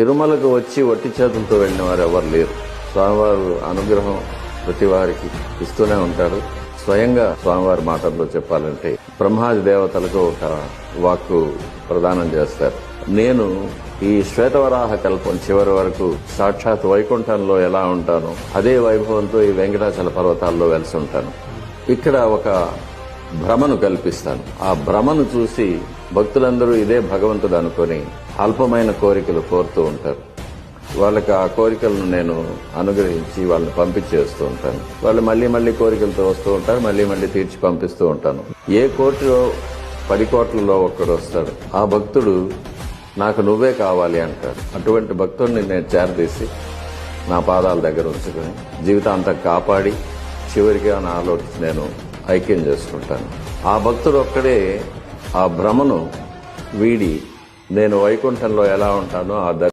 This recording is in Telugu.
తిరుమలకు వచ్చి వట్టి చేతులతో వెళ్ళిన వారు ఎవరు లేరు. స్వామివారు అనుగ్రహం ప్రతి వారికి ఇస్తూనే ఉంటారు. స్వయంగా స్వామివారి మాటల్లో చెప్పాలంటే బ్రహ్మాది దేవతలకు ఒక వాక్కు ప్రదానం చేస్తారు. నేను ఈ శ్వేతవరాహ కల్పం చివరి వరకు సాక్షాత్ వైకుంఠంలో ఎలా ఉంటానో అదే వైభవంతో ఈ వెంకటాచల పర్వతాల్లో వెలిసి ఉంటాను. ఇక్కడ ఒక భ్రమను కల్పిస్తాను. ఆ భ్రమను చూసి భక్తులందరూ ఇదే భగవంతుడు అనుకొని అల్పమైన కోరికలు కోరుతూ ఉంటారు. వాళ్ళకి ఆ కోరికలను నేను అనుగ్రహించి వాళ్ళని పంపించేస్తూ ఉంటాను. వాళ్ళు మళ్లీ మళ్లీ కోరికలతో వస్తూ ఉంటారు, మళ్లీ మళ్లీ తీర్చి పంపిస్తూ ఉంటాను. ఏ కోటిలో 10 కోట్లలో ఒక్కడు వస్తాడు. ఆ భక్తుడు నాకు నువ్వే కావాలి అంటాడు. అటువంటి భక్తుడిని నేను చేరదీసి నా పాదాల దగ్గర ఉంచుకొని జీవితాంతం కాపాడి చివరిగా నాలో నేను ఐక్యం చేసుకుంటాను. ఆ భక్తుడు ఒక్కడే ఆ భ్రమను వీడి నేను వైకుంఠంలో ఎలా ఉంటానో ఆ